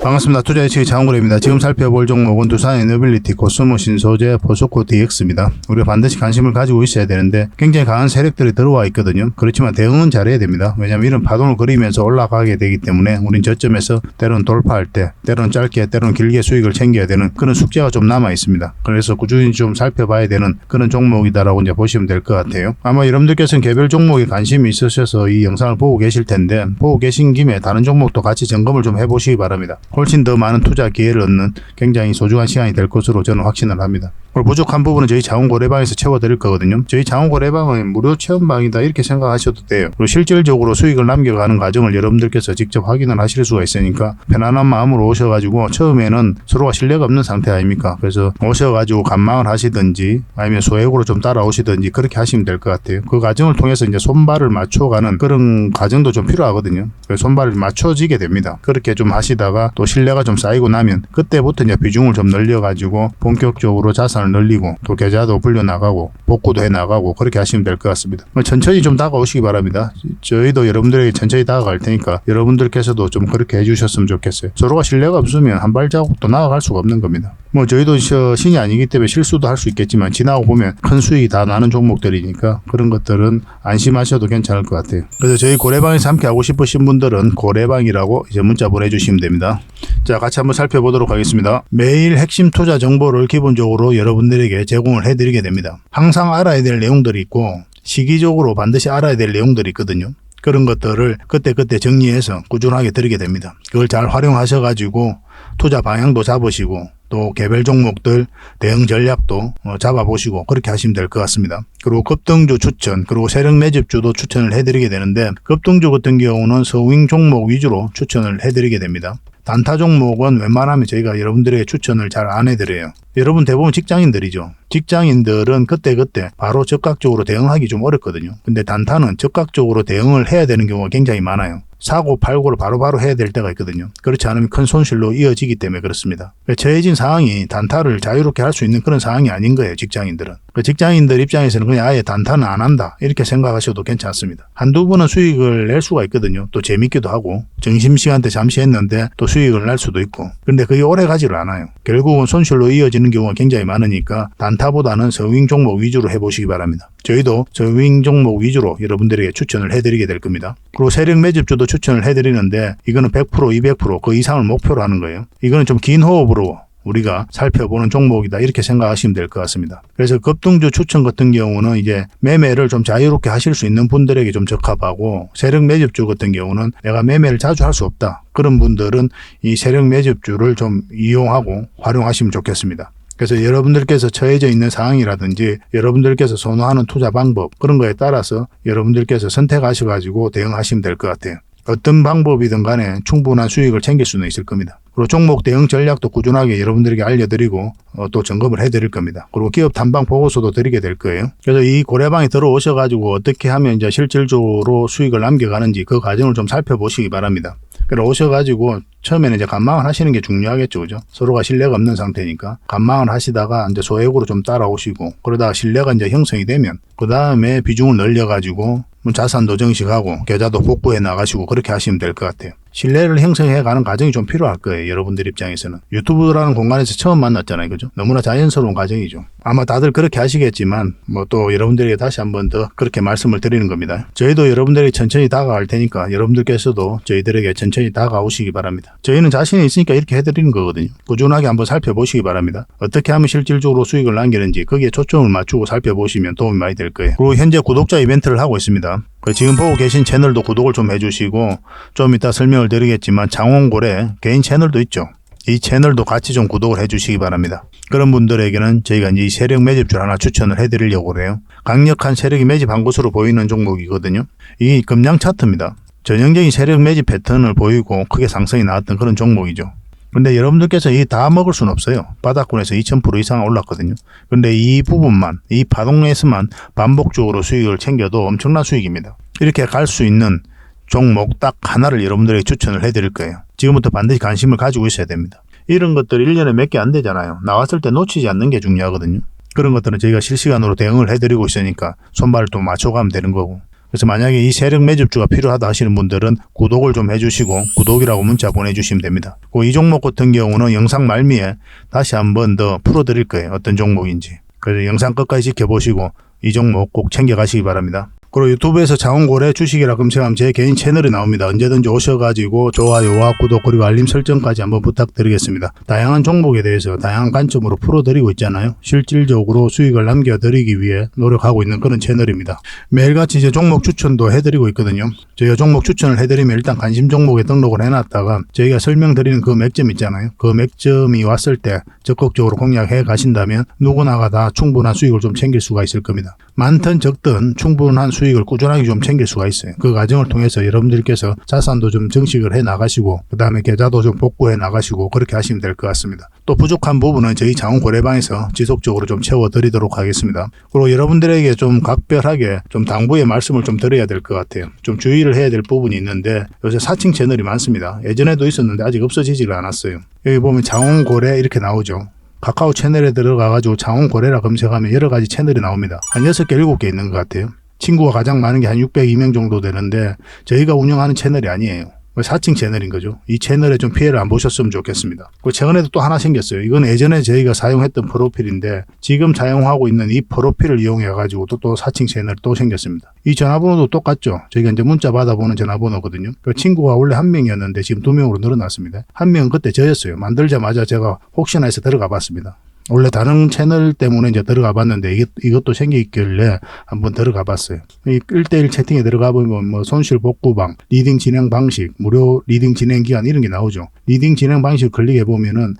반갑습니다. 투자 예측의 장원구입니다. 지금 살펴볼 종목은 두산 에너빌리티, 코스모 신소재, 포스코 DX입니다. 우리가 반드시 관심을 가지고 있어야 되는데 굉장히 강한 세력들이 들어와 있거든요. 그렇지만 대응은 잘해야 됩니다. 왜냐하면 이런 파동을 그리면서 올라가게 되기 때문에 우린 저점에서 때로는 돌파할 때, 때로는 짧게, 때로는 길게 수익을 챙겨야 되는 그런 숙제가 좀 남아 있습니다. 그래서 꾸준히 좀 살펴봐야 되는 그런 종목이다라고 이제 보시면 될 것 같아요. 아마 여러분들께서는 개별 종목에 관심이 있으셔서 이 영상을 보고 계실 텐데, 보고 계신 김에 다른 종목도 같이 점검을 좀 해보시기 바랍니다. 훨씬 더 많은 투자 기회를 얻는 굉장히 소중한 시간이 될 것으로 저는 확신을 합니다. 그리고 부족한 부분은 저희 자원고래방에서 채워드릴 거거든요. 저희 자원고래방은 무료 체험방이다 이렇게 생각하셔도 돼요. 그리고 실질적으로 수익을 남겨가는 과정을 여러분들께서 직접 확인을 하실 수가 있으니까 편안한 마음으로 오셔가지고, 처음에는 서로가 신뢰가 없는 상태 아닙니까? 그래서 오셔가지고 관망을 하시든지 아니면 소액으로 좀 따라오시든지 그렇게 하시면 될 것 같아요. 그 과정을 통해서 이제 손발을 맞춰가는 그런 과정도 좀 필요하거든요. 그래서 손발을 맞춰지게 됩니다. 그렇게 좀 하시다가 또 신뢰가 좀 쌓이고 나면 그때부터 이제 비중을 좀 늘려가지고 본격적으로 자산을 늘리고 또 계좌도 불려나가고 복구도 해나가고 그렇게 하시면 될 것 같습니다. 천천히 좀 다가오시기 바랍니다. 저희도 여러분들에게 천천히 다가갈 테니까 여러분들께서도 좀 그렇게 해주셨으면 좋겠어요. 서로가 신뢰가 없으면 한 발자국도 나아갈 수가 없는 겁니다. 저희도 신이 아니기 때문에 실수도 할 수 있겠지만 지나고 보면 큰 수익이 다 나는 종목들이니까 그런 것들은 안심하셔도 괜찮을 것 같아요. 그래서 저희 고래방에서 함께 하고 싶으신 분들은 고래방이라고 이제 문자 보내주시면 됩니다. 자, 같이 한번 살펴보도록 하겠습니다. 매일 핵심 투자 정보를 기본적으로 여러분들에게 제공을 해드리게 됩니다. 항상 알아야 될 내용들이 있고 시기적으로 반드시 알아야 될 내용들이 있거든요. 그런 것들을 그때그때 정리해서 꾸준하게 드리게 됩니다. 그걸 잘 활용하셔가지고 투자 방향도 잡으시고 또 개별 종목들 대응 전략도 잡아보시고 그렇게 하시면 될 것 같습니다. 그리고 급등주 추천, 그리고 세력 매집주도 추천을 해드리게 되는데, 급등주 같은 경우는 서윙 종목 위주로 추천을 해드리게 됩니다. 단타 종목은 웬만하면 저희가 여러분들에게 추천을 잘 안 해드려요. 여러분 대부분 직장인들이죠. 직장인들은 그때그때 바로 적극적으로 대응하기 좀 어렵거든요. 근데 단타는 적극적으로 대응을 해야 되는 경우가 굉장히 많아요. 사고 팔고를 바로바로 해야 될 때가 있거든요. 그렇지 않으면 큰 손실로 이어지기 때문에 그렇습니다. 처해진 상황이 단타를 자유롭게 할 수 있는 그런 상황이 아닌 거예요, 직장인들은. 직장인들 입장에서는 그냥 아예 단타는 안 한다 이렇게 생각하셔도 괜찮습니다. 한두 번은 수익을 낼 수가 있거든요. 또 재밌기도 하고 점심시간 때 잠시 했는데 또 수익을 낼 수도 있고, 근데 그게 오래 가지를 않아요. 결국은 손실로 이어지는 경우가 굉장히 많으니까 단타보다는 서윙 종목 위주로 해보시기 바랍니다. 저희도 서윙 종목 위주로 여러분들에게 추천을 해드리게 될 겁니다. 그리고 세력 매집주도 추천을 해드리는데 이거는 100%, 200% 그 이상을 목표로 하는 거예요. 이거는 좀 긴 호흡으로 우리가 살펴보는 종목이다 이렇게 생각하시면 될 것 같습니다. 그래서 급등주 추천 같은 경우는 이제 매매를 좀 자유롭게 하실 수 있는 분들에게 좀 적합하고, 세력 매집주 같은 경우는 내가 매매를 자주 할 수 없다 그런 분들은 이 세력 매집주를 좀 이용하고 활용하시면 좋겠습니다. 그래서 여러분들께서 처해져 있는 상황이라든지 여러분들께서 선호하는 투자 방법 그런 거에 따라서 여러분들께서 선택하셔가지고 대응하시면 될 것 같아요. 어떤 방법이든 간에 충분한 수익을 챙길 수는 있을 겁니다. 그리고 종목 대응 전략도 꾸준하게 여러분들에게 알려드리고 또 점검을 해드릴 겁니다. 그리고 기업 탐방 보고서도 드리게 될 거예요. 그래서 이 고래방에 들어오셔가지고 어떻게 하면 이제 실질적으로 수익을 남겨가는지 그 과정을 좀 살펴보시기 바랍니다. 그래서 오셔가지고 처음에는 이제 관망을 하시는 게 중요하겠죠, 그죠? 서로가 신뢰가 없는 상태니까 관망을 하시다가 이제 소액으로 좀 따라오시고, 그러다가 신뢰가 이제 형성이 되면 그 다음에 비중을 늘려가지고 자산도 정식하고 계좌도 복구해 나가시고 그렇게 하시면 될 것 같아요. 신뢰를 형성해가는 과정이 좀 필요할 거예요, 여러분들 입장에서는. 유튜브라는 공간에서 처음 만났잖아요, 그죠? 너무나 자연스러운 과정이죠. 아마 다들 그렇게 하시겠지만 또 여러분들에게 다시 한번 더 그렇게 말씀을 드리는 겁니다. 저희도 여러분들에게 천천히 다가갈 테니까 여러분들께서도 저희들에게 천천히 다가오시기 바랍니다. 저희는 자신이 있으니까 이렇게 해드리는 거거든요. 꾸준하게 한번 살펴보시기 바랍니다. 어떻게 하면 실질적으로 수익을 남기는지 거기에 초점을 맞추고 살펴보시면 도움이 많이 될 거예요. 그리고 현재 구독자 이벤트를 하고 있습니다. 지금 보고 계신 채널도 구독을 좀 해주시고, 좀 이따 설명을 드리겠지만 장원고래 개인 채널도 있죠. 이 채널도 같이 좀 구독을 해주시기 바랍니다. 그런 분들에게는 저희가 이제 세력 매집주를 하나 추천을 해드리려고 그래요. 강력한 세력이 매집한 것으로 보이는 종목이거든요. 이게 금량 차트입니다. 전형적인 세력 매집 패턴을 보이고 크게 상승이 나왔던 그런 종목이죠. 근데 여러분들께서 이 다 먹을 수는 없어요. 바닥권에서 2000% 이상 올랐거든요. 근데 이 부분만, 이 파동에서만 반복적으로 수익을 챙겨도 엄청난 수익입니다. 이렇게 갈 수 있는 종목 딱 하나를 여러분들에게 추천을 해드릴 거예요. 지금부터 반드시 관심을 가지고 있어야 됩니다. 이런 것들 1년에 몇 개 안 되잖아요. 나왔을 때 놓치지 않는 게 중요하거든요. 그런 것들은 저희가 실시간으로 대응을 해드리고 있으니까 손발을 또 맞춰가면 되는 거고, 그래서 만약에 이 세력 매집주가 필요하다 하시는 분들은 구독을 좀 해주시고 구독이라고 문자 보내주시면 됩니다. 이 종목 같은 경우는 영상 말미에 다시 한번 더 풀어드릴 거예요. 어떤 종목인지. 그래서 영상 끝까지 지켜보시고 이 종목 꼭 챙겨가시기 바랍니다. 그리고 유튜브에서 장원고래 주식이라 검색하면 제 개인 채널이 나옵니다. 언제든지 오셔가지고 좋아요와 구독 그리고 알림 설정까지 한번 부탁드리겠습니다. 다양한 종목에 대해서 다양한 관점으로 풀어드리고 있잖아요. 실질적으로 수익을 남겨드리기 위해 노력하고 있는 그런 채널입니다. 매일같이 이제 종목 추천도 해드리고 있거든요. 저희가 종목 추천을 해드리면 일단 관심 종목에 등록을 해놨다가 저희가 설명드리는 그 맥점 있잖아요. 그 맥점이 왔을 때 적극적으로 공략해 가신다면 누구나가 다 충분한 수익을 좀 챙길 수가 있을 겁니다. 많든 적든 충분한 수익을 꾸준하게 좀 챙길 수가 있어요. 그 과정을 통해서 여러분들께서 자산도 좀 증식을 해 나가시고 그 다음에 계좌도 좀 복구해 나가시고 그렇게 하시면 될 것 같습니다. 또 부족한 부분은 저희 장원고래방에서 지속적으로 좀 채워드리도록 하겠습니다. 그리고 여러분들에게 좀 각별하게 좀 당부의 말씀을 좀 드려야 될 것 같아요. 좀 주의를 해야 될 부분이 있는데 요새 사칭 채널이 많습니다. 예전에도 있었는데 아직 없어지지가 않았어요. 여기 보면 장원고래 이렇게 나오죠. 카카오 채널에 들어가가지고 장원고래라 검색하면 여러 가지 채널이 나옵니다. 한 6개, 7개 있는 것 같아요. 친구가 가장 많은 게 한 602명 정도 되는데 저희가 운영하는 채널이 아니에요. 사칭 채널인 거죠. 이 채널에 좀 피해를 안 보셨으면 좋겠습니다. 최근에도 또 하나 생겼어요. 이건 예전에 저희가 사용했던 프로필인데 지금 사용하고 있는 이 프로필을 이용해 가지고 또 사칭 채널 또 생겼습니다. 이 전화번호도 똑같죠. 저희가 이제 문자 받아보는 전화번호거든요. 그 친구가 원래 1명이었는데 지금 2명으로 늘어났습니다. 1명은 그때 저였어요. 만들자마자 제가 혹시나 해서 들어가 봤습니다. 원래 다른 채널 때문에 이제 들어가 봤는데 이것도 생기길래 한번 들어가 봤어요. 이 1대1 채팅에 들어가 보면 뭐 손실 복구방, 리딩 진행 방식, 무료 리딩 진행 기간 이런 게 나오죠. 리딩 진행 방식을 클릭해 보면은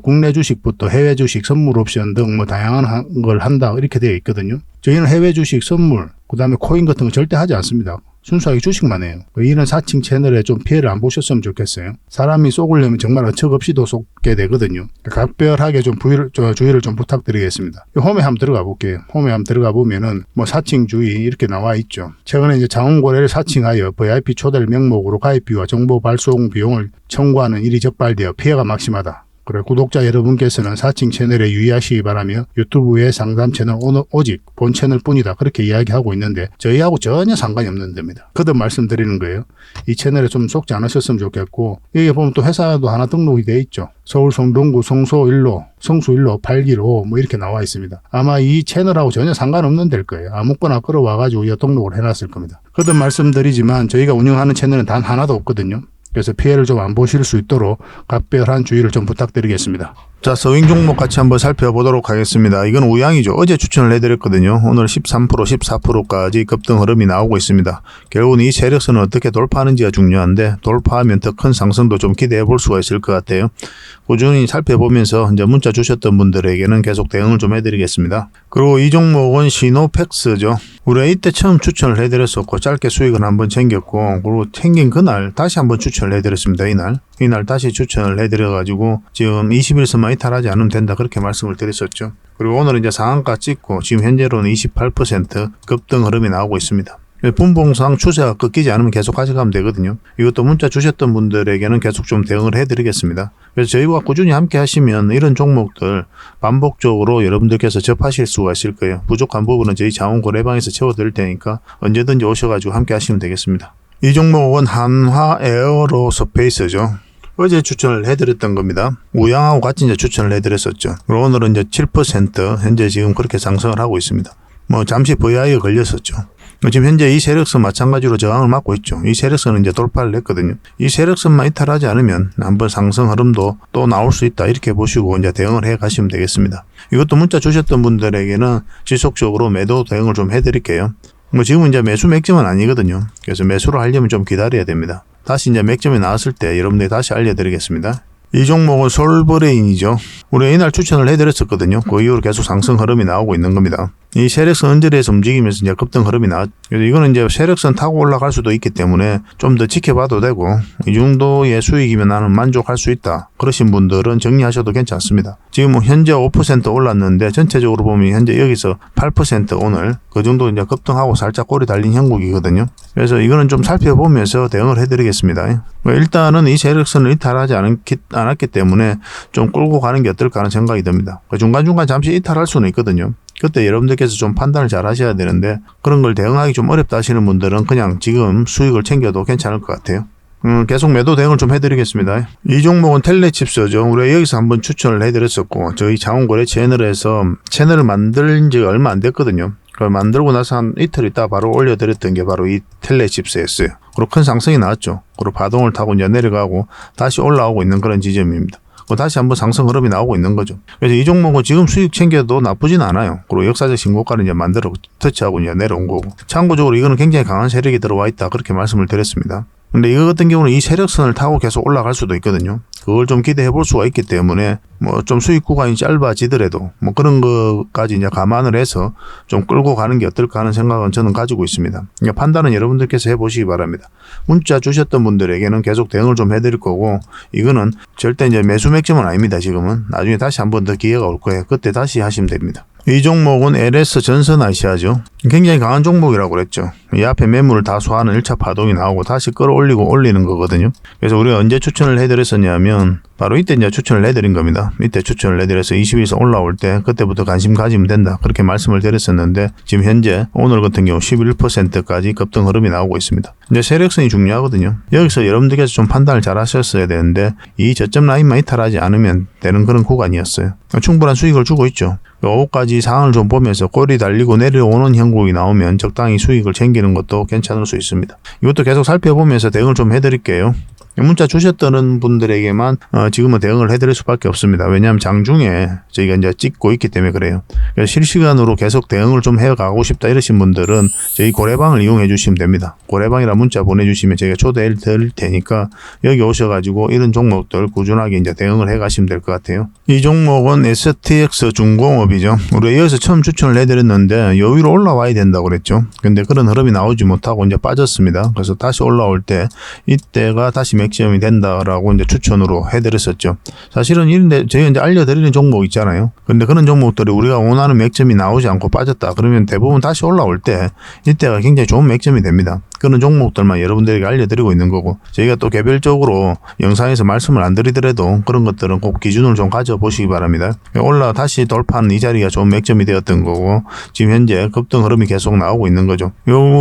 국내 주식부터 해외 주식, 선물 옵션 등 뭐 다양한 걸 한다 이렇게 되어 있거든요. 저희는 해외 주식, 선물, 그다음에 코인 같은 거 절대 하지 않습니다. 순수하게 주식만 해요. 이런 사칭 채널에 좀 피해를 안 보셨으면 좋겠어요. 사람이 속으려면 정말 어처 없이도 속게 되거든요. 각별하게 좀 주의를 좀 부탁드리겠습니다. 홈에 한번 들어가 볼게요. 홈에 한번 들어가 보면은 뭐 사칭 주의 이렇게 나와 있죠. 최근에 이제 장원고래를 사칭하여 VIP 초대를 명목으로 가입비와 정보 발송 비용을 청구하는 일이 적발되어 피해가 막심하다. 그래, 구독자 여러분께서는 사칭 채널에 유의하시기 바라며 유튜브의 상담 채널 오직 본 채널 뿐이다. 그렇게 이야기하고 있는데 저희하고 전혀 상관이 없는 데입니다. 거듭 말씀드리는 거예요. 이 채널에 좀 속지 않으셨으면 좋겠고 여기 보면 또 회사도 하나 등록이 돼 있죠. 서울 성동구 성수1로 8기로 뭐 이렇게 나와 있습니다. 아마 이 채널하고 전혀 상관없는 데일 거예요. 아무거나 끌어와가지고 이 등록을 해놨을 겁니다. 거듭 말씀드리지만 저희가 운영하는 채널은 단 하나도 없거든요. 그래서 피해를 좀 안 보실 수 있도록 각별한 주의를 좀 부탁드리겠습니다. 자, 서윙 종목 같이 한번 살펴보도록 하겠습니다. 이건 우양이죠. 어제 추천을 해드렸거든요. 오늘 13%, 14%까지 급등 흐름이 나오고 있습니다. 결국은 이 세력선을 어떻게 돌파하는지가 중요한데 돌파하면 더 큰 상승도 좀 기대해 볼 수가 있을 것 같아요. 꾸준히 살펴보면서 이제 문자 주셨던 분들에게는 계속 대응을 좀 해드리겠습니다. 그리고 이 종목은 시노팩스죠. 우리가 이때 처음 추천을 해드렸었고 짧게 수익을 한번 챙겼고 그리고 챙긴 그날 다시 한번 추천을 해드렸습니다. 이날 다시 추천을 해드려가지고 지금 21선만 이탈하지 않으면 된다 그렇게 말씀을 드렸었죠. 그리고 오늘 이제 상한가 찍고 지금 현재로는 28% 급등 흐름이 나오고 있습니다. 분봉상 추세가 꺾이지 않으면 계속 가져가면 되거든요. 이것도 문자 주셨던 분들에게는 계속 좀 대응을 해드리겠습니다. 그래서 저희와 꾸준히 함께 하시면 이런 종목들 반복적으로 여러분들께서 접하실 수가 있을 거예요. 부족한 부분은 저희 장원고래방에서 채워드릴 테니까 언제든지 오셔가지고 함께 하시면 되겠습니다. 이 종목은 한화 에어로스페이스죠. 어제 추천을 해드렸던 겁니다. 우양하고 같이 이제 추천을 해드렸었죠. 그리고 오늘은 이제 7% 현재 지금 그렇게 상승을 하고 있습니다. 뭐 잠시 VI가 걸렸었죠. 지금 현재 이 세력선 마찬가지로 저항을 맞고 있죠. 이 세력선은 이제 돌파를 했거든요. 이 세력선만 이탈하지 않으면 한번 상승 흐름도 또 나올 수 있다 이렇게 보시고 이제 대응을 해 가시면 되겠습니다. 이것도 문자 주셨던 분들에게는 지속적으로 매도 대응을 좀 해드릴게요. 뭐 지금은 이제 매수 맥점은 아니거든요. 그래서 매수를 하려면 좀 기다려야 됩니다. 다시 이제 맥점이 나왔을 때 여러분들이 다시 알려드리겠습니다. 이 종목은 솔브레인이죠. 우리가 이날 추천을 해드렸었거든요. 그 이후로 계속 상승 흐름이 나오고 있는 겁니다. 이 세력선 언저리에서 움직이면서 이제 급등 흐름이 나왔죠. 그래서 이거는 이제 세력선 타고 올라갈 수도 있기 때문에 좀 더 지켜봐도 되고 이 정도의 수익이면 나는 만족할 수 있다. 그러신 분들은 정리하셔도 괜찮습니다. 지금 뭐 현재 5% 올랐는데 전체적으로 보면 현재 여기서 8% 오늘 그 정도 이제 급등하고 살짝 꼬리 달린 형국이거든요. 그래서 이거는 좀 살펴보면서 대응을 해드리겠습니다. 일단은 이 세력선을 이탈하지 않았기 때문에 좀 끌고 가는 게 어떨까 하는 생각이 듭니다. 중간중간 잠시 이탈할 수는 있거든요. 그때 여러분들께서 좀 판단을 잘 하셔야 되는데 그런 걸 대응하기 좀 어렵다 하시는 분들은 그냥 지금 수익을 챙겨도 괜찮을 것 같아요. 계속 매도 대응을 좀 해드리겠습니다. 이 종목은 텔레칩스죠. 우리가 여기서 한번 추천을 해드렸었고 저희 자원거래 채널에서 채널을 만든 지 얼마 안 됐거든요. 그걸 만들고 나서 한 이틀 있다 바로 올려드렸던 게 바로 이 텔레칩스였어요. 그리고 큰 상승이 나왔죠. 그리고 바동을 타고 이제 내려가고 다시 올라오고 있는 그런 지점입니다. 다시 한번 상승 흐름이 나오고 있는 거죠. 그래서 이 종목은 지금 수익 챙겨도 나쁘진 않아요. 그리고 역사적 신고가를 이제 만들어 터치하고 이제 내려온 거고. 참고적으로 이거는 굉장히 강한 세력이 들어와 있다. 그렇게 말씀을 드렸습니다. 근데 이거 같은 경우는 이 세력선을 타고 계속 올라갈 수도 있거든요. 그걸 좀 기대해 볼 수가 있기 때문에 뭐 좀 수익 구간이 짧아지더라도 뭐 그런 것까지 이제 감안을 해서 좀 끌고 가는 게 어떨까 하는 생각은 저는 가지고 있습니다. 그러니까 판단은 여러분들께서 해보시기 바랍니다. 문자 주셨던 분들에게는 계속 대응을 좀 해드릴 거고 이거는 절대 이제 매수 맥점은 아닙니다. 지금은 나중에 다시 한번 더 기회가 올 거예요. 그때 다시 하시면 됩니다. 이 종목은 LS 전선아시아죠. 굉장히 강한 종목이라고 그랬죠. 이 앞에 매물을 다 소화하는 1차 파동이 나오고 다시 끌어올리고 올리는 거거든요. 그래서 우리가 언제 추천을 해드렸었냐면 바로 이때 이제 추천을 해드린 겁니다. 이때 추천을 해드려서 20에서 올라올 때 그때부터 관심 가지면 된다. 그렇게 말씀을 드렸었는데 지금 현재 오늘 같은 경우 11%까지 급등 흐름이 나오고 있습니다. 이제 세력선이 중요하거든요. 여기서 여러분들께서 좀 판단을 잘 하셨어야 되는데 이 저점 라인만 이탈하지 않으면 되는 그런 구간이었어요. 충분한 수익을 주고 있죠. 오후까지 상황을 좀 보면서 꼬리 달리고 내려오는 형국이 나오면 적당히 수익을 챙기는 것도 괜찮을 수 있습니다. 이것도 계속 살펴보면서 대응을 좀 해드릴게요. 문자 주셨던 분들에게만 지금은 대응을 해드릴 수밖에 없습니다. 왜냐하면 장중에 저희가 이제 찍고 있기 때문에 그래요. 그래서 실시간으로 계속 대응을 좀 해가고 싶다 이러신 분들은 저희 고래방을 이용해 주시면 됩니다. 고래방이라 문자 보내주시면 저희가 초대해 드릴 테니까 여기 오셔가지고 이런 종목들 꾸준하게 이제 대응을 해 가시면 될 것 같아요. 이 종목은 STX 중공업이죠. 우리가 여기서 처음 추천을 해드렸는데 요 위로 올라와야 된다고 그랬죠. 근데 그런 흐름이 나오지 못하고 이제 빠졌습니다. 그래서 다시 올라올 때 이때가 다시 맥점이 된다라고 이제 추천으로 해드렸었죠. 사실은 이런데 저희가 이제 알려드리는 종목 있잖아요. 근데 그런 종목들이 우리가 원하는 맥점이 나오지 않고 빠졌다. 그러면 대부분 다시 올라올 때 이때가 굉장히 좋은 맥점이 됩니다. 그런 종목들만 여러분들에게 알려드리고 있는 거고 저희가 또 개별적으로 영상에서 말씀을 안 드리더라도 그런 것들은 꼭 기준을 좀 가져보시기 바랍니다. 올라 다시 돌파하는 이 자리가 좋은 맥점이 되었던 거고 지금 현재 급등 흐름이 계속 나오고 있는 거죠.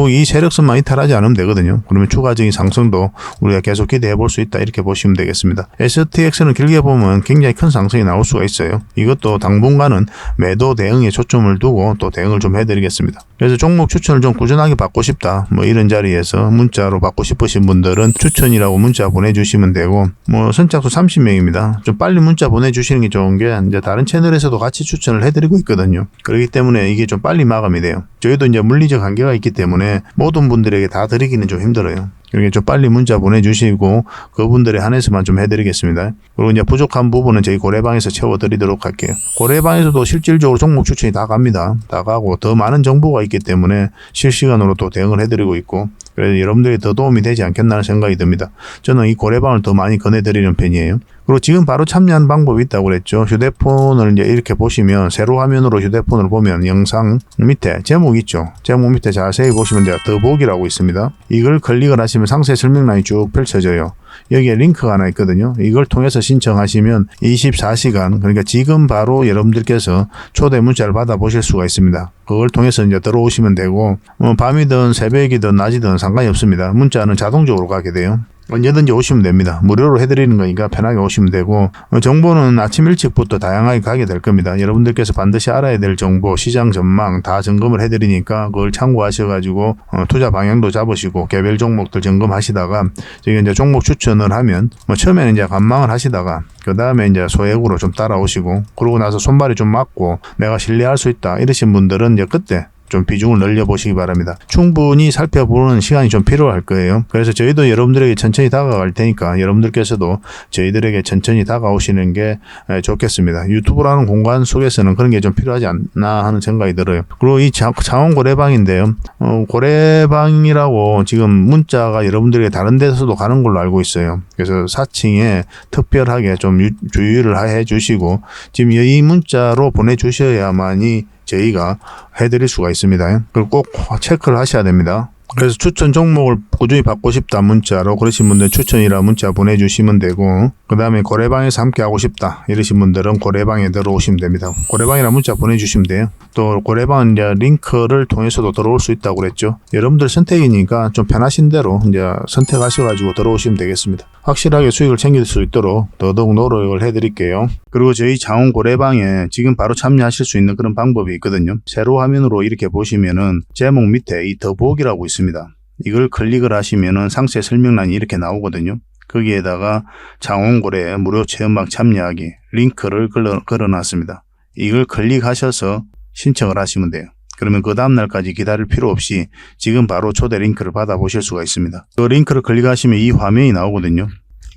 이 세력선만 이탈하지 않으면 되거든요. 그러면 추가적인 상승도 우리가 계속 기대해 볼 수 있다 이렇게 보시면 되겠습니다. STX는 길게 보면 굉장히 큰 상승이 나올 수가 있어요. 이것도 당분간은 매도 대응에 초점을 두고 또 대응을 좀 해드리겠습니다. 그래서 종목 추천을 좀 꾸준하게 받고 싶다 뭐 이런 자리에서 문자로 받고 싶으신 분들은 추천이라고 문자 보내주시면 되고 뭐 선착수 30명입니다. 좀 빨리 문자 보내주시는 게 좋은 게 이제 다른 채널에서도 같이 추천을 해드리고 있거든요. 그렇기 때문에 이게 좀 빨리 마감이 돼요. 저희도 이제 물리적 한계가 있기 때문에 모든 분들에게 다 드리기는 좀 힘들어요. 그러니까 좀 빨리 문자 보내주시고 그분들에 한해서만 좀 해드리겠습니다. 그리고 이제 부족한 부분은 저희 고래방에서 채워드리도록 할게요. 고래방에서도 실질적으로 종목 추천이 다 갑니다. 다 가고 더 많은 정보가 있기 때문에 실시간으로 또 대응을 해드리고 있고 그래서 여러분들이 더 도움이 되지 않겠나 하는 생각이 듭니다. 저는 이 고래방을 더 많이 권해드리는 편이에요. 그리고 지금 바로 참여하는 방법이 있다고 그랬죠. 휴대폰을 이제 이렇게 보시면 세로 화면으로 휴대폰을 보면 영상 밑에 제목 있죠. 제목 밑에 자세히 보시면 돼요. 더보기라고 있습니다. 이걸 클릭을 하시면 상세 설명란이 쭉 펼쳐져요. 여기에 링크가 하나 있거든요. 이걸 통해서 신청하시면 24시간 그러니까 지금 바로 여러분들께서 초대 문자를 받아보실 수가 있습니다. 그걸 통해서 이제 들어오시면 되고 뭐 밤이든 새벽이든 낮이든 상관이 없습니다. 문자는 자동적으로 가게 돼요. 언제든지 오시면 됩니다. 무료로 해드리는 거니까 편하게 오시면 되고 정보는 아침 일찍부터 다양하게 가게 될 겁니다. 여러분들께서 반드시 알아야 될 정보, 시장 전망 다 점검을 해드리니까 그걸 참고하셔가지고 투자 방향도 잡으시고 개별 종목들 점검하시다가 저희가 이제 종목 추천을 하면 뭐 처음에는 이제 관망을 하시다가 그 다음에 이제 소액으로 좀 따라오시고 그러고 나서 손발이 좀 맞고 내가 신뢰할 수 있다 이러신 분들은 이제 그때 좀 비중을 늘려보시기 바랍니다. 충분히 살펴보는 시간이 좀 필요할 거예요. 그래서 저희도 여러분들에게 천천히 다가갈 테니까 여러분들께서도 저희들에게 천천히 다가오시는 게 좋겠습니다. 유튜브라는 공간 속에서는 그런 게 좀 필요하지 않나 하는 생각이 들어요. 그리고 이 자원 고래방인데요. 고래방이라고 지금 문자가 여러분들에게 다른 데서도 가는 걸로 알고 있어요. 그래서 사칭에 특별하게 좀 주의를 해 주시고 지금 이 문자로 보내주셔야만이 저희가 해드릴 수가 있습니다. 그리고 꼭 체크를 하셔야 됩니다. 그래서 추천 종목을 꾸준히 받고 싶다 문자로 그러신 분들 추천이라 문자 보내주시면 되고, 그 다음에 고래방에서 함께 하고 싶다 이러신 분들은 고래방에 들어오시면 됩니다. 고래방이라 문자 보내주시면 돼요. 또 고래방은 이제 링크를 통해서도 들어올 수 있다고 그랬죠. 여러분들 선택이니까 좀 편하신 대로 이제 선택하셔가지고 들어오시면 되겠습니다. 확실하게 수익을 챙길 수 있도록 더더욱 노력을 해드릴게요. 그리고 저희 자원 고래방에 지금 바로 참여하실 수 있는 그런 방법이 있거든요. 세로 화면으로 이렇게 보시면은 제목 밑에 이 더보기라고 있습니다. 이걸 클릭을 하시면은 상세 설명란이 이렇게 나오거든요. 거기에다가 장원고래 무료 체험방 참여하기 링크를 걸어놨습니다. 이걸 클릭하셔서 신청을 하시면 돼요. 그러면 그 다음날까지 기다릴 필요 없이 지금 바로 초대 링크를 받아보실 수가 있습니다. 그 링크를 클릭하시면 이 화면이 나오거든요.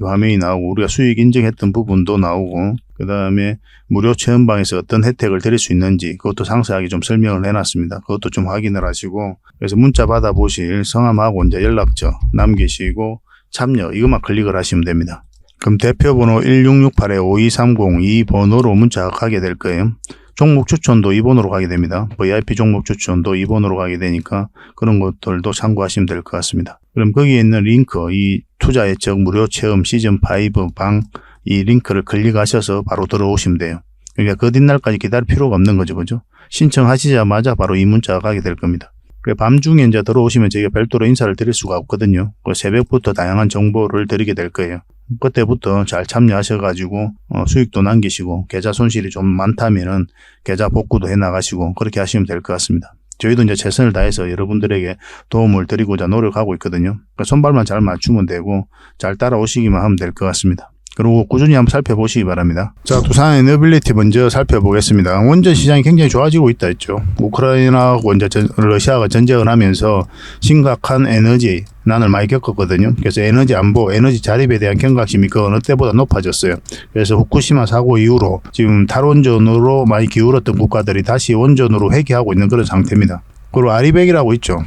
이 화면이 나오고 우리가 수익 인증했던 부분도 나오고, 그 다음에 무료 체험방에서 어떤 혜택을 드릴 수 있는지 그것도 상세하게 좀 설명을 해놨습니다. 그것도 좀 확인을 하시고, 그래서 문자 받아보실 성함하고 이제 연락처 남기시고 참여 이것만 클릭을 하시면 됩니다. 그럼 대표번호 1668-5230 이 번호로 문자가 가게 될 거예요. 종목 추천도 이 번호로 가게 됩니다. VIP 종목 추천도 이 번호로 가게 되니까 그런 것들도 참고하시면 될 것 같습니다. 그럼 거기에 있는 링크, 이 투자 예측 무료 체험 시즌5 방 이 링크를 클릭하셔서 바로 들어오시면 돼요. 그러니까 그 뒷날까지 기다릴 필요가 없는 거죠. 그죠? 신청하시자마자 바로 이 문자가 가게 될 겁니다. 밤중에 이제 들어오시면 저희가 별도로 인사를 드릴 수가 없거든요. 새벽부터 다양한 정보를 드리게 될 거예요. 그때부터 잘 참여하셔가지고 수익도 남기시고 계좌 손실이 좀 많다면은 계좌 복구도 해 나가시고 그렇게 하시면 될 것 같습니다. 저희도 이제 최선을 다해서 여러분들에게 도움을 드리고자 노력하고 있거든요. 그러니까 손발만 잘 맞추면 되고 잘 따라오시기만 하면 될 것 같습니다. 그리고 꾸준히 한번 살펴보시기 바랍니다. 자, 두산 에너빌리티 먼저 살펴보겠습니다. 원전 시장이 굉장히 좋아지고 있다 했죠. 우크라이나하고 이제 러시아가 전쟁을 하면서 심각한 에너지 난을 많이 겪었거든요. 그래서 에너지 안보, 에너지 자립에 대한 경각심이 그 어느 때보다 높아졌어요. 그래서 후쿠시마 사고 이후로 지금 탈원전으로 많이 기울었던 국가들이 다시 원전으로 회귀하고 있는 그런 상태입니다. 그리고 아리백이라고 있죠.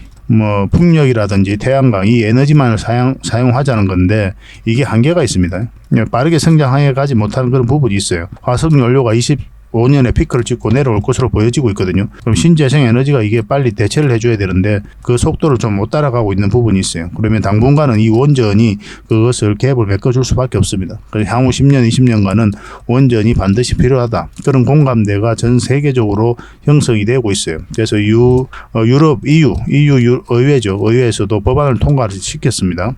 풍력이라든지 태양광 이 에너지만을 사용하자는 건데 이게 한계가 있습니다. 빠르게 성장해 가지 못하는 그런 부분이 있어요. 화석 연료가 25년에 피크를 찍고 내려올 것으로 보여지고 있거든요. 그럼 신재생 에너지가 이게 빨리 대체를 해줘야 되는데 그 속도를 좀 못 따라가고 있는 부분이 있어요. 그러면 당분간은 이 원전이 그것을 갭을 메꿔줄 수밖에 없습니다. 그래서 향후 10년, 20년간은 원전이 반드시 필요하다. 그런 공감대가 전 세계적으로 형성이 되고 있어요. 그래서 유럽, EU 의회죠. 의회에서도 법안을 통과를 시켰습니다.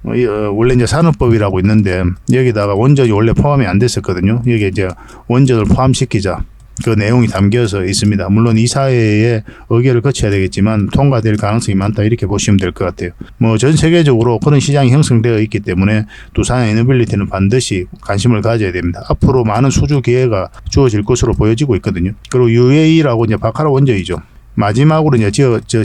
원래 이제 산업법이라고 있는데 여기다가 원전이 원래 포함이 안 됐었거든요. 여기 이제 원전을 포함시키자 그 내용이 담겨져 있습니다. 물론 이사회의 의결을 거쳐야 되겠지만 통과될 가능성이 많다 이렇게 보시면 될 것 같아요. 전 세계적으로 그런 시장이 형성되어 있기 때문에 두산 에너빌리티는 반드시 관심을 가져야 됩니다. 앞으로 많은 수주 기회가 주어질 것으로 보여지고 있거든요. 그리고 UAE라고 이제 바카라 원전이죠. 마지막으로 이제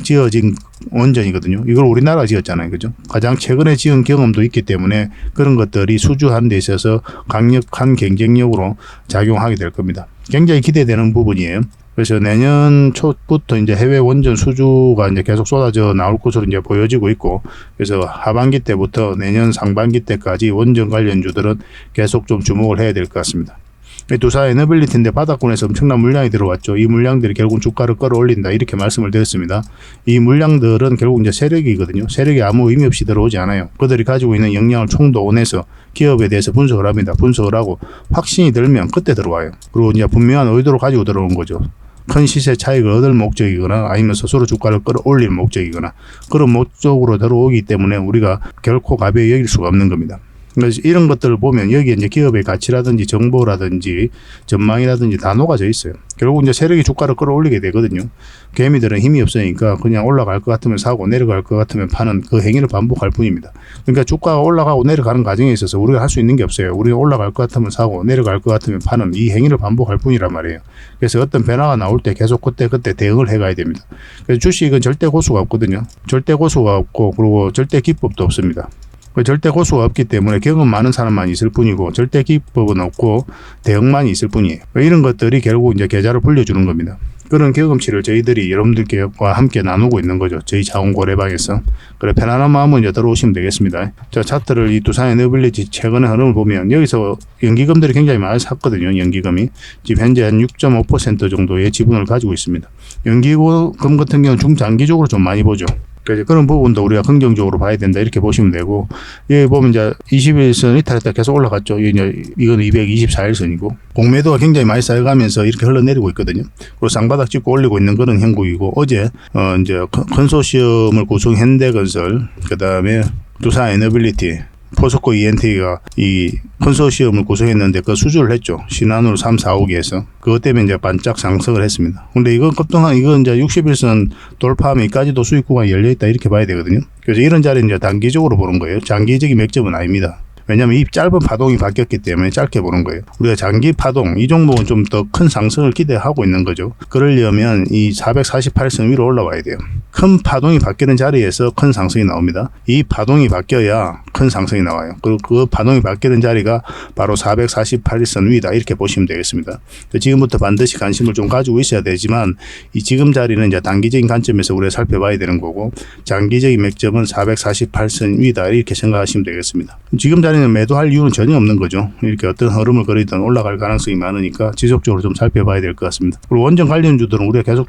지어진 원전이거든요. 이걸 우리나라가 지었잖아요. 그죠? 가장 최근에 지은 경험도 있기 때문에 그런 것들이 수주하는 데 있어서 강력한 경쟁력으로 작용하게 될 겁니다. 굉장히 기대되는 부분이에요. 그래서 내년 초부터 이제 해외 원전 수주가 이제 계속 쏟아져 나올 것으로 이제 보여지고 있고, 그래서 하반기 때부터 내년 상반기 때까지 원전 관련주들은 계속 좀 주목을 해야 될 것 같습니다. 두산 에너빌리티인데 바닥권에서 엄청난 물량이 들어왔죠. 이 물량들이 결국 주가를 끌어올린다 이렇게 말씀을 드렸습니다. 이 물량들은 결국 이제 세력이거든요. 세력이 아무 의미 없이 들어오지 않아요. 그들이 가지고 있는 역량을 총동원해서 기업에 대해서 분석을 합니다. 분석을 하고 확신이 들면 그때 들어와요. 그리고 이제 분명한 의도를 가지고 들어온 거죠. 큰 시세 차익을 얻을 목적이거나 아니면 스스로 주가를 끌어올릴 목적이거나 그런 목적으로 들어오기 때문에 우리가 결코 가벼이 여길 수가 없는 겁니다. 그래서 이런 것들을 보면 여기에 이제 기업의 가치라든지 정보라든지 전망이라든지 다 녹아져 있어요. 결국 이제 세력이 주가를 끌어올리게 되거든요. 개미들은 힘이 없으니까 그냥 올라갈 것 같으면 사고 내려갈 것 같으면 파는 그 행위를 반복할 뿐입니다. 그러니까 주가가 올라가고 내려가는 과정에 있어서 우리가 할 수 있는 게 없어요. 우리가 올라갈 것 같으면 사고 내려갈 것 같으면 파는 이 행위를 반복할 뿐이란 말이에요. 그래서 어떤 변화가 나올 때 계속 그때 대응을 해가야 됩니다. 그래서 주식은 절대 고수가 없거든요. 절대 고수가 없고 그리고 절대 기법도 없습니다. 절대 고수가 없기 때문에 경험 많은 사람만 있을 뿐이고 절대 기법은 없고 대응만 있을 뿐이에요. 이런 것들이 결국 이제 계좌를 불려주는 겁니다. 그런 경험치를 저희들이 여러분들과 함께 나누고 있는 거죠. 저희 자원고래방에서. 그래 편안한 마음으로 이제 들어오시면 되겠습니다. 자, 차트를 이 두산 에너빌리티 최근의 흐름을 보면 여기서 연기금들이 굉장히 많이 샀거든요. 연기금이 지금 현재 한 6.5% 정도의 지분을 가지고 있습니다. 연기금 같은 경우는 중장기적으로 좀 많이 보죠. 그래서 그런 부분도 우리가 긍정적으로 봐야 된다 이렇게 보시면 되고, 여기 보면 이제 21선 이탈했다 계속 올라갔죠. 이건 224일선이고 공매도가 굉장히 많이 쌓여가면서 이렇게 흘러내리고 있거든요. 그리고 쌍바닥 찍고 올리고 있는 그런 형국이고, 어제 이제 컨소시엄을 구성 현대건설, 그다음에 두산에너빌리티, 포스코 ENT가 이 컨소시엄을 구성했는데 그 수주를 했죠. 신한으로 3, 4호기에서. 그것 때문에 이제 반짝 상승을 했습니다. 근데 이건 급등한, 이건 이제 61선 돌파하면 이까지도 수익 구간이 열려있다 이렇게 봐야 되거든요. 그래서 이런 자리는 이제 단기적으로 보는 거예요. 장기적인 맥점은 아닙니다. 왜냐하면 이 짧은 파동이 바뀌었기 때문에 짧게 보는 거예요. 우리가 장기 파동, 이 종목은 좀 더 큰 상승을 기대하고 있는 거죠. 그러려면 이 448선 위로 올라와야 돼요. 큰 파동이 바뀌는 자리에서 큰 상승이 나옵니다. 이 파동이 바뀌어야 큰 상승이 나와요. 그리고 그 파동이 바뀌는 자리가 바로 448선 위다 이렇게 보시면 되겠습니다. 지금부터 반드시 관심을 좀 가지고 있어야 되지만, 이 지금 자리는 이제 단기적인 관점에서 우리가 살펴봐야 되는 거고, 장기적인 맥점은 448선 위다 이렇게 생각하시면 되겠습니다. 지금 자리는 매도할 이유는 전혀 없는 거죠. 이렇게 어떤 흐름을 그리든 올라갈 가능성이 많으니까 지속적으로 좀 살펴봐야 될 것 같습니다. 그리고 원전 관련주들은 우리가 계속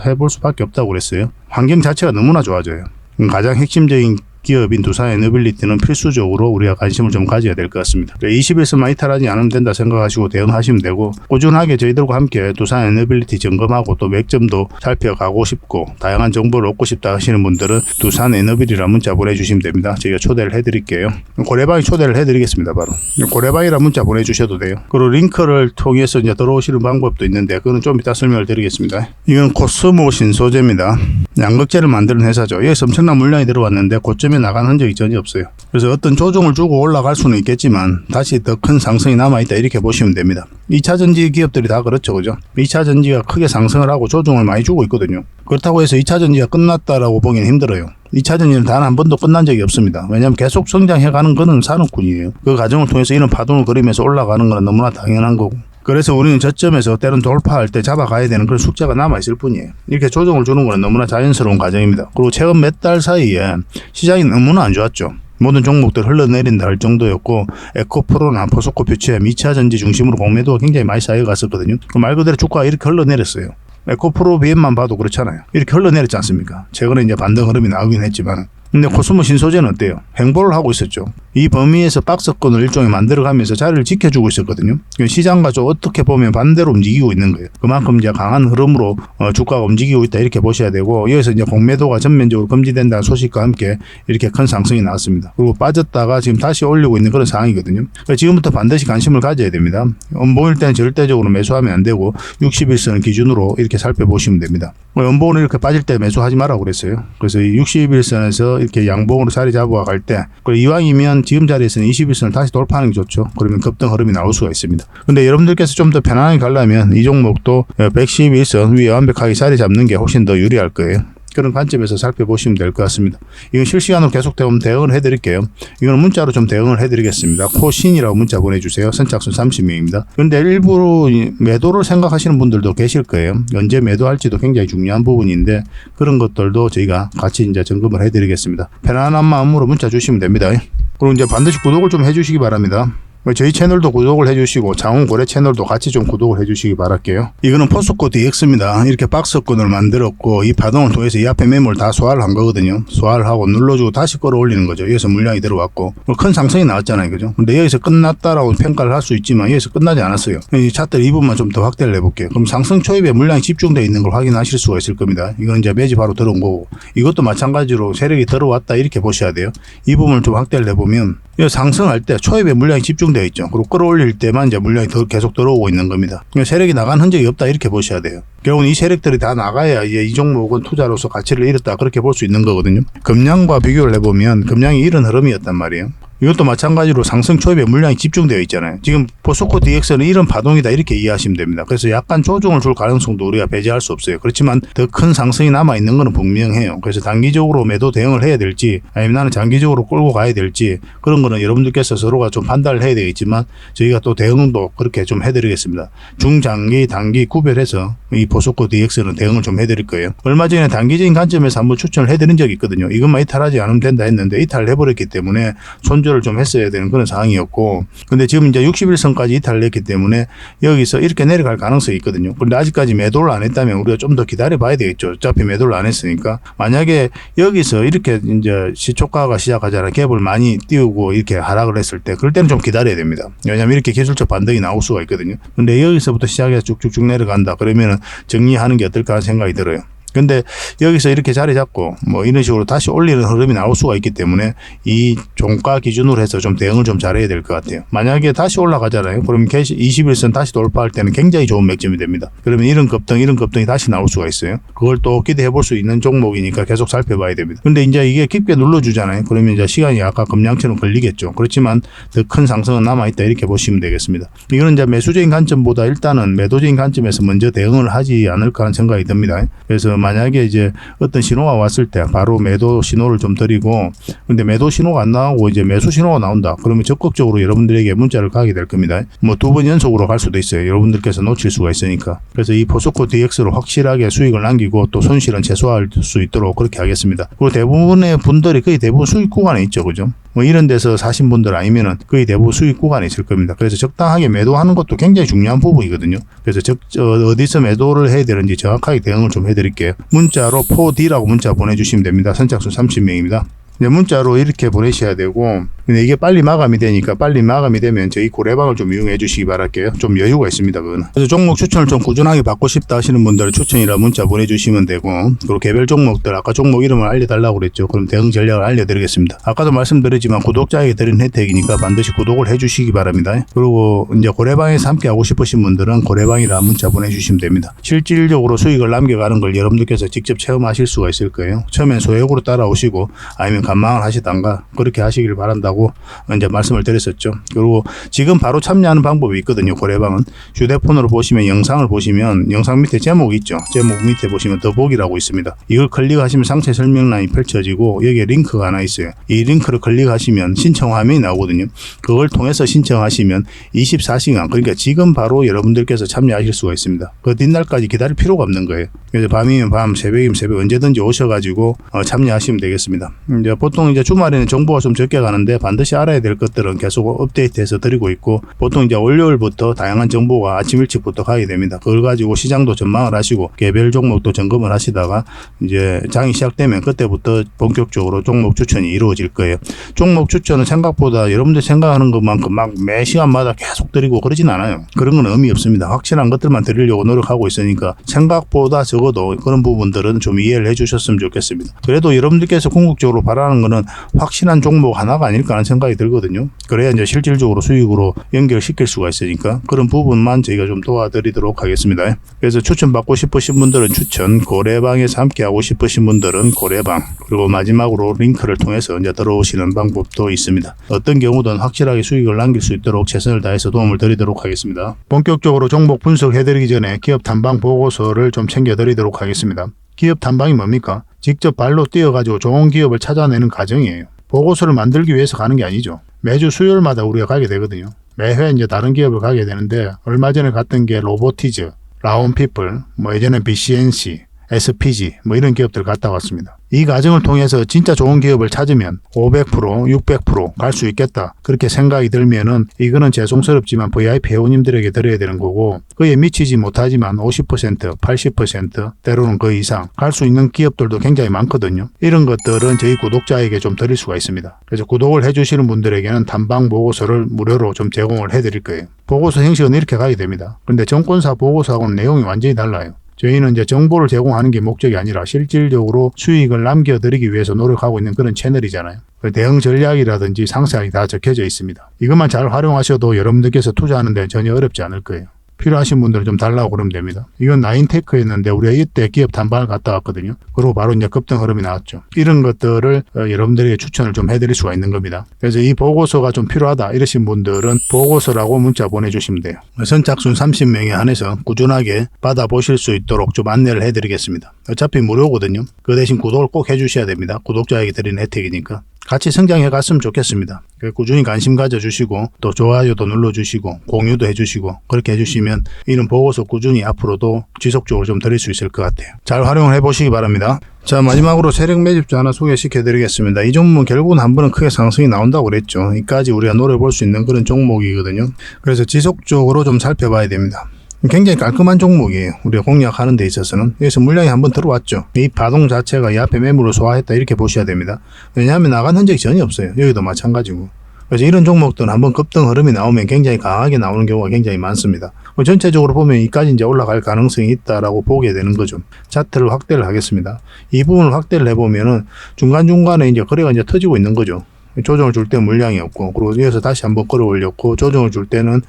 해볼 수밖에 없다고 그랬어요. 환경 자체가 너무나 좋아져요. 가장 핵심적인 기업인 두산에너빌리티는 필수적으로 우리가 관심을 좀 가져야 될 것 같습니다. 21선만 이탈하지 않으면 된다 생각하시고 대응하시면 되고, 꾸준하게 저희들과 함께 두산에너빌리티 점검하고 또 맥점도 살펴가고 싶고 다양한 정보를 얻고 싶다 하시는 분들은 두산에너빌이라는 문자 보내주시면 됩니다. 저희가 초대를 해드릴게요. 고래방이 초대를 해드리겠습니다. 바로 고래방이라는 문자 보내주셔도 돼요. 그리고 링크를 통해서 이제 들어오시는 방법도 있는데 그거는 좀 이따 설명을 드리겠습니다. 이건 코스모 신소재입니다. 양극재를 만드는 회사죠. 여기서 엄청난 물량이 들어왔는데 고점에 나간 흔적이 전혀 없어요. 그래서 어떤 조정을 주고 올라갈 수는 있겠지만 다시 더 큰 상승이 남아있다 이렇게 보시면 됩니다. 2차전지 기업들이 다 그렇죠. 그죠? 2차전지가 크게 상승을 하고 조정을 많이 주고 있거든요. 그렇다고 해서 2차전지가 끝났다라고 보기는 힘들어요. 2차전지는 단 한 번도 끝난 적이 없습니다. 왜냐하면 계속 성장해가는 거는 산업군이에요. 그 과정을 통해서 이런 파동을 그리면서 올라가는 건 너무나 당연한 거고, 그래서 우리는 저점에서 때는 돌파할 때 잡아가야 되는 그런 숙제가 남아있을 뿐이에요. 이렇게 조정을 주는 건 너무나 자연스러운 과정입니다. 그리고 최근 몇 달 사이에 시장이 너무나 안 좋았죠. 모든 종목들 흘러내린다 할 정도였고, 에코프로나 포스코 퓨처엠 2차전지 중심으로 공매도가 굉장히 많이 쌓여갔었거든요. 말 그대로 주가가 이렇게 흘러내렸어요. 에코프로 BM만 봐도 그렇잖아요. 이렇게 흘러내렸지 않습니까? 최근에 이제 반등 흐름이 나오긴 했지만. 근데 코스모 신소재는 어때요? 횡보를 하고 있었죠. 이 범위에서 박스권을 일종의 만들어가면서 자리를 지켜주고 있었거든요. 시장과 좀 어떻게 보면 반대로 움직이고 있는 거예요. 그만큼 이제 강한 흐름으로 주가가 움직이고 있다 이렇게 보셔야 되고, 여기서 이제 공매도가 전면적으로 금지된다는 소식과 함께 이렇게 큰 상승이 나왔습니다. 그리고 빠졌다가 지금 다시 올리고 있는 그런 상황이거든요. 그러니까 지금부터 반드시 관심을 가져야 됩니다. 연봉일 때는 절대적으로 매수하면 안 되고 61선 기준으로 이렇게 살펴보시면 됩니다. 연봉은 이렇게 빠질 때 매수하지 말라고 그랬어요. 그래서 이 61선에서 이렇게 양봉으로 자리 잡아갈 때, 이왕이면 지금 자리에서는 21선을 다시 돌파하는 게 좋죠. 그러면 급등 흐름이 나올 수가 있습니다. 근데 여러분들께서 좀 더 편안하게 가려면 이 종목도 111선 위에 완벽하게 자리 잡는 게 훨씬 더 유리할 거예요. 그런 관점에서 살펴보시면 될 것 같습니다. 이건 실시간으로 계속 대응을 해드릴게요. 이건 문자로 좀 대응을 해드리겠습니다. 코신이라고 문자 보내주세요. 선착순 30명입니다. 그런데 일부러 매도를 생각하시는 분들도 계실 거예요. 언제 매도할지도 굉장히 중요한 부분인데, 그런 것들도 저희가 같이 이제 점검을 해드리겠습니다. 편안한 마음으로 문자 주시면 됩니다. 그리고 이제 반드시 구독을 좀 해주시기 바랍니다. 저희 채널도 구독을 해주시고 장훈고래 채널도 같이 좀 구독을 해주시기 바랄게요. 이거는 포스코 DX입니다. 이렇게 박스권을 만들었고, 이 파동을 통해서 이 앞에 매물 다 소화를 한 거거든요. 소화를 하고 눌러주고 다시 끌어올리는 거죠. 여기서 물량이 들어왔고 큰 상승이 나왔잖아요. 그죠? 근데 여기서 끝났다라고 평가를 할 수 있지만 여기서 끝나지 않았어요. 이 차트 이 부분만 좀 더 확대를 해볼게요. 그럼 상승 초입에 물량이 집중되어 있는 걸 확인하실 수가 있을 겁니다. 이건 이제 매지 바로 들어온 거고, 이것도 마찬가지로 세력이 들어왔다 이렇게 보셔야 돼요. 이 부분을 좀 확대를 해보면, 상승할 때 초입에 물량이 집중되어 있죠. 그리고 끌어올릴 때만 이제 물량이 계속 들어오고 있는 겁니다. 세력이 나간 흔적이 없다 이렇게 보셔야 돼요. 결국은 이 세력들이 다 나가야 이제 이 종목은 투자로서 가치를 잃었다 그렇게 볼 수 있는 거거든요. 금량과 비교를 해보면 금량이 이런 흐름이었단 말이에요. 이것도 마찬가지로 상승 초입에 물량이 집중되어 있잖아요. 지금 포스코 DX는 이런 파동이다 이렇게 이해하시면 됩니다. 그래서 약간 조정을 줄 가능성도 우리가 배제할 수 없어요. 그렇지만 더 큰 상승이 남아있는 것은 분명해요. 그래서 단기적으로 매도 대응을 해야 될지 아니면 나는 장기적으로 끌고 가야 될지, 그런 거는 여러분들께서 서로가 좀 판단을 해야 되겠지만 저희가 또 대응도 그렇게 좀 해드리겠습니다. 중장기 단기 구별해서 이 포스코 DX는 대응을 좀 해드릴 거예요. 얼마 전에 단기적인 관점에서 한번 추천을 해드린 적이 있거든요. 이것만 이탈하지 않으면 된다 했는데 이탈을 해버렸기 때문에 손절 조절을 좀 했어야 되는 그런 상황이었고, 근데 지금 이제 61선까지 이탈을 했기 때문에 여기서 이렇게 내려갈 가능성이 있거든요. 그런데 아직까지 매도를 안 했다면 우리가 좀 더 기다려 봐야 되겠죠. 어차피 매도를 안 했으니까. 만약에 여기서 이렇게 이제 시초가가 시작하잖아요. 갭을 많이 띄우고 이렇게 하락을 했을 때, 그럴 때는 좀 기다려야 됩니다. 왜냐하면 이렇게 기술적 반등이 나올 수가 있거든요. 근데 여기서부터 시작해서 쭉쭉쭉 내려간다 그러면은 정리하는 게 어떨까 하는 생각이 들어요. 근데 여기서 이렇게 자리 잡고 뭐 이런 식으로 다시 올리는 흐름이 나올 수가 있기 때문에 이 종가 기준으로 해서 좀 대응을 좀 잘해야 될 것 같아요. 만약에 다시 올라가잖아요. 그러면 21선 다시 돌파할 때는 굉장히 좋은 맥점이 됩니다. 그러면 이런 급등이 다시 나올 수가 있어요. 그걸 또 기대해 볼 수 있는 종목이니까 계속 살펴봐야 됩니다. 근데 이제 이게 깊게 눌러주잖아요. 그러면 이제 시간이 아까 금량처럼 걸리겠죠. 그렇지만 더 큰 상승은 남아있다 이렇게 보시면 되겠습니다. 이거는 이제 매수적인 관점보다 일단은 매도적인 관점에서 먼저 대응을 하지 않을까 하는 생각이 듭니다. 그래서 만약에 이제 어떤 신호가 왔을 때 바로 매도 신호를 좀 드리고, 근데 매도 신호가 안 나오고 이제 매수 신호가 나온다. 그러면 적극적으로 여러분들에게 문자를 가게 될 겁니다. 뭐 2번 연속으로 갈 수도 있어요. 여러분들께서 놓칠 수가 있으니까. 그래서 이 포스코 DX로 확실하게 수익을 남기고 또 손실은 최소화할 수 있도록 그렇게 하겠습니다. 그리고 대부분의 분들이 거의 대부분 수익 구간에 있죠. 그죠? 뭐 이런 데서 사신 분들 아니면은 거의 대부분 수익 구간에 있을 겁니다. 그래서 적당하게 매도하는 것도 굉장히 중요한 부분이거든요. 그래서 어디서 매도를 해야 되는지 정확하게 대응을 좀 해드릴게요. 문자로 4D라고 문자 보내주시면 됩니다. 선착순 30명입니다. 문자로 이렇게 보내셔야 되고, 근데 이게 빨리 마감이 되니까 빨리 마감이 되면 저희 고래방을 좀 이용해 주시기 바랄게요. 좀 여유가 있습니다. 그거는. 그래서 종목 추천을 좀 꾸준하게 받고 싶다 하시는 분들은 추천이라 문자 보내주시면 되고, 그리고 개별 종목들 아까 종목 이름을 알려달라고 그랬죠. 그럼 대응 전략을 알려드리겠습니다. 아까도 말씀드렸지만 구독자에게 드린 혜택이니까 반드시 구독을 해주시기 바랍니다. 그리고 이제 고래방에서 함께 하고 싶으신 분들은 고래방이라 문자 보내주시면 됩니다. 실질적으로 수익을 남겨가는 걸 여러분들께서 직접 체험하실 수가 있을 거예요. 처음엔 소액으로 따라오시고 아니면 감망을 하시던가 그렇게 하시길 바란다고 이제 말씀을 드렸었죠. 그리고 지금 바로 참여하는 방법이 있거든요. 고래방은 휴대폰으로 보시면 영상을 보시면 영상 밑에 제목이 있죠. 제목 밑에 보시면 더보기라고 있습니다. 이걸 클릭하시면 상세 설명란이 펼쳐지고 여기에 링크가 하나 있어요. 이 링크를 클릭하시면 신청 화면이 나오거든요. 그걸 통해서 신청하시면 24시간, 그러니까 지금 바로 여러분들께서 참여하실 수가 있습니다. 그 뒷날까지 기다릴 필요가 없는 거예요. 그래서 밤이면 밤, 새벽이면 새벽 언제든지 오셔가지고 참여하시면 되겠습니다. 이제 보통 이제 주말에는 정보가 좀 적게 가는데 반드시 알아야 될 것들은 계속 업데이트해서 드리고 있고, 보통 이제 월요일부터 다양한 정보가 아침 일찍부터 가게 됩니다. 그걸 가지고 시장도 전망을 하시고 개별 종목도 점검을 하시다가 이제 장이 시작되면 그때부터 본격적으로 종목 추천이 이루어질 거예요. 종목 추천은 생각보다 여러분들 생각하는 것만큼 막 매 시간마다 계속 드리고 그러진 않아요. 그런 건 의미 없습니다. 확실한 것들만 드리려고 노력하고 있으니까 생각보다 적어도 그런 부분들은 좀 이해를 해주셨으면 좋겠습니다. 그래도 여러분들께서 궁극적으로 바라는 거는 확실한 종목 하나가 아닐까 하는 생각이 들거든요. 그래야 이제 실질적으로 수익으로 연결시킬 수가 있으니까 그런 부분만 저희가 좀 도와드리도록 하겠습니다. 그래서 추천받고 싶으신 분들은 추천, 고래방에서 함께 하고 싶으신 분들은 고래방, 그리고 마지막으로 링크를 통해서 이제 들어오시는 방법도 있습니다. 어떤 경우든 확실하게 수익을 남길 수 있도록 최선을 다해서 도움을 드리도록 하겠습니다. 본격적으로 종목 분석해드리기 전에 기업 탐방 보고서를 좀 챙겨드리도록 하겠습니다. 기업 탐방이 뭡니까? 직접 발로 뛰어가지고 좋은 기업을 찾아내는 과정이에요. 보고서를 만들기 위해서 가는 게 아니죠. 매주 수요일마다 우리가 가게 되거든요. 매회 이제 다른 기업을 가게 되는데, 얼마 전에 갔던 게 로보티즈, 라온피플, 뭐 예전에 BCNC, SPG 뭐 이런 기업들 갔다 왔습니다. 이 과정을 통해서 진짜 좋은 기업을 찾으면 500%, 600% 갈 수 있겠다. 그렇게 생각이 들면은 이거는 죄송스럽지만 VIP 회원님들에게 드려야 되는 거고, 그에 미치지 못하지만 50%, 80% 때로는 그 이상 갈 수 있는 기업들도 굉장히 많거든요. 이런 것들은 저희 구독자에게 좀 드릴 수가 있습니다. 그래서 구독을 해주시는 분들에게는 탐방 보고서를 무료로 좀 제공을 해드릴 거예요. 보고서 형식은 이렇게 가게 됩니다. 그런데 정권사 보고서하고는 내용이 완전히 달라요. 저희는 이제 정보를 제공하는 게 목적이 아니라 실질적으로 수익을 남겨드리기 위해서 노력하고 있는 그런 채널이잖아요. 대응 전략이라든지 상세하게 다 적혀져 있습니다. 이것만 잘 활용하셔도 여러분들께서 투자하는 데 전혀 어렵지 않을 거예요. 필요하신 분들은 좀 달라고 그러면 됩니다. 이건 나인테크였는데 우리가 이때 기업 탐방을 갔다 왔거든요. 그리고 바로 이제 급등 흐름이 나왔죠. 이런 것들을 여러분들에게 추천을 좀 해드릴 수가 있는 겁니다. 그래서 이 보고서가 좀 필요하다 이러신 분들은 보고서라고 문자 보내주시면 돼요. 선착순 30명에 한해서 꾸준하게 받아보실 수 있도록 좀 안내를 해드리겠습니다. 어차피 무료거든요. 그 대신 구독을 꼭 해주셔야 됩니다. 구독자에게 드리는 혜택이니까. 같이 성장해 갔으면 좋겠습니다. 꾸준히 관심 가져주시고 또 좋아요도 눌러주시고 공유도 해주시고 그렇게 해주시면 이런 보고서 꾸준히 앞으로도 지속적으로 좀 드릴 수 있을 것 같아요. 잘 활용을 해보시기 바랍니다. 자, 마지막으로 세력 매집주 하나 소개시켜 드리겠습니다. 이 종목은 결국은 한 번은 크게 상승이 나온다고 그랬죠. 이까지 우리가 노려볼 수 있는 그런 종목이거든요. 그래서 지속적으로 좀 살펴봐야 됩니다. 굉장히 깔끔한 종목이에요. 우리가 공략하는 데 있어서는. 여기서 물량이 한번 들어왔죠. 이 파동 자체가 이 앞에 매물을 소화했다 이렇게 보셔야 됩니다. 왜냐하면 나간 흔적이 전혀 없어요. 여기도 마찬가지고. 그래서 이런 종목들은 한번 급등 흐름이 나오면 굉장히 강하게 나오는 경우가 굉장히 많습니다. 전체적으로 보면 이까지 이제 올라갈 가능성이 있다라고 보게 되는 거죠. 차트를 확대를 하겠습니다. 이 부분을 확대를 해보면은 중간중간에 이제 거래가 이제 터지고 있는 거죠. 조정을 줄 때 물량이 없고, 그리고 여기서 다시 한번 끌어올렸고, 조정을 줄 때는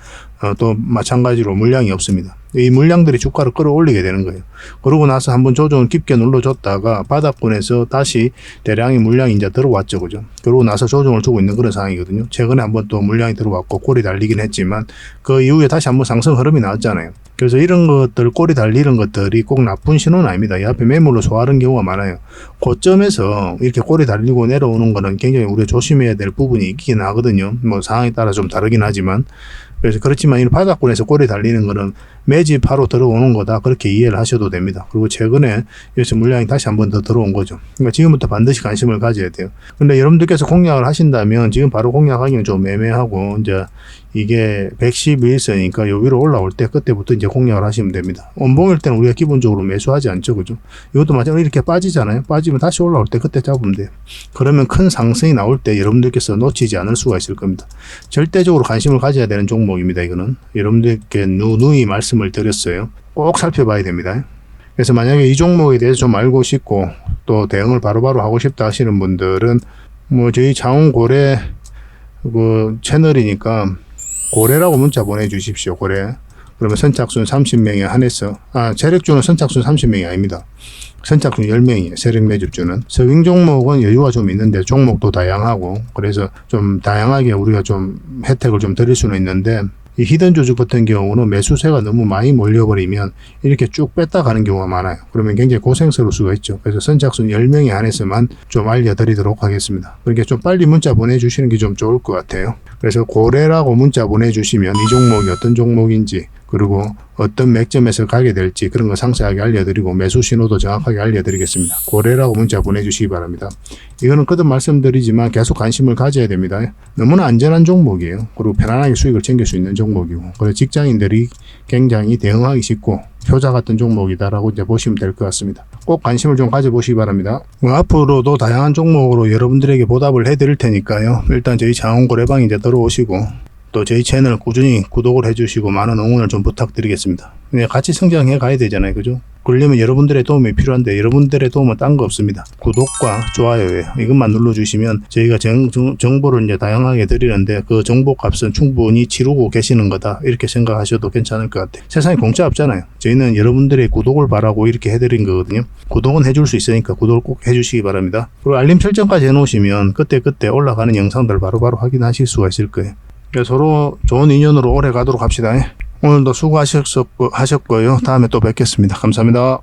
또 마찬가지로 물량이 없습니다. 이 물량들이 주가를 끌어올리게 되는 거예요. 그러고 나서 한번 조정을 깊게 눌러줬다가 바닥권에서 다시 대량의 물량이 이제 들어왔죠, 그죠? 그러고 나서 조정을 주고 있는 그런 상황이거든요. 최근에 한번 또 물량이 들어왔고 꼬리 달리긴 했지만 그 이후에 다시 한번 상승 흐름이 나왔잖아요. 그래서 이런 것들, 꼬리 달리는 것들이 꼭 나쁜 신호는 아닙니다. 이 앞에 매물로 소화하는 경우가 많아요. 고점에서 이렇게 꼬리 달리고 내려오는 거는 굉장히 우리가 조심해야 될 부분이 있긴 하거든요. 뭐 상황에 따라 좀 다르긴 하지만. 그래서 그렇지만 이 바닥권에서 꼬리 달리는 거는 매집하러 들어오는 거다, 그렇게 이해를 하셔도 됩니다. 그리고 최근에 여기서 물량이 다시 한번 더 들어온 거죠. 그러니까 지금부터 반드시 관심을 가져야 돼요. 근데 여러분들께서 공략을 하신다면 지금 바로 공략하기는 좀 애매하고, 이제 이게 112일선이니까 요 위로 올라올 때 그때부터 이제 공략을 하시면 됩니다. 원봉일 때는 우리가 기본적으로 매수하지 않죠, 그죠? 이것도 마찬가지로 이렇게 빠지잖아요. 빠지면 다시 올라올 때 그때 잡으면 돼요. 그러면 큰 상승이 나올 때 여러분들께서 놓치지 않을 수가 있을 겁니다. 절대적으로 관심을 가져야 되는 종목입니다. 이거는 여러분들께 누누이 말씀을 드렸어요. 꼭 살펴봐야 됩니다. 그래서 만약에 이 종목에 대해서 좀 알고 싶고 또 대응을 바로바로 하고 싶다 하시는 분들은 뭐 저희 장훈고래 그 채널이니까 고래라고 문자 보내주십시오. 고래. 그러면 선착순 30명에 한해서, 세력주는 선착순 30명이 아닙니다. 선착순 10명이에요. 세력 매집주는. 서빙 종목은 여유가 좀 있는데 종목도 다양하고, 그래서 좀 다양하게 우리가 좀 혜택을 좀 드릴 수는 있는데, 이 히든 조직 같은 경우는 매수세가 너무 많이 몰려버리면 이렇게 쭉 뺐다 가는 경우가 많아요. 그러면 굉장히 고생스러울 수가 있죠. 그래서 선착순 10명에 한해서만 좀 알려드리도록 하겠습니다. 그러니까 좀 빨리 문자 보내주시는 게 좀 좋을 것 같아요. 그래서 고래라고 문자 보내주시면 이 종목이 어떤 종목인지, 그리고 어떤 맥점에서 가게 될지 그런 거 상세하게 알려드리고 매수 신호도 정확하게 알려드리겠습니다. 고래라고 문자 보내주시기 바랍니다. 이거는 거듭 말씀드리지만 계속 관심을 가져야 됩니다. 너무나 안전한 종목이에요. 그리고 편안하게 수익을 챙길 수 있는 종목이고, 그래서 직장인들이 굉장히 대응하기 쉽고 효자 같은 종목이다라고 이제 보시면 될 것 같습니다. 꼭 관심을 좀 가져보시기 바랍니다. 앞으로도 다양한 종목으로 여러분들에게 보답을 해드릴 테니까요. 일단 저희 장훈고래방 이제 들어오시고 또 저희 채널 꾸준히 구독을 해주시고 많은 응원을 좀 부탁드리겠습니다. 같이 성장해 가야 되잖아요, 그죠? 그러려면 여러분들의 도움이 필요한데 여러분들의 도움은 딴 거 없습니다. 구독과 좋아요예요. 이것만 눌러주시면 저희가 정보를 이제 다양하게 드리는데 그 정보 값은 충분히 치르고 계시는 거다, 이렇게 생각하셔도 괜찮을 것 같아요. 세상에 공짜 없잖아요. 저희는 여러분들의 구독을 바라고 이렇게 해드린 거거든요. 구독은 해줄 수 있으니까 구독을 꼭 해주시기 바랍니다. 그리고 알림 설정까지 해놓으시면 그때 올라가는 영상들 바로바로 확인하실 수가 있을 거예요. 서로 좋은 인연으로 오래 가도록 합시다. 오늘도 수고하셨고요. 다음에 또 뵙겠습니다. 감사합니다.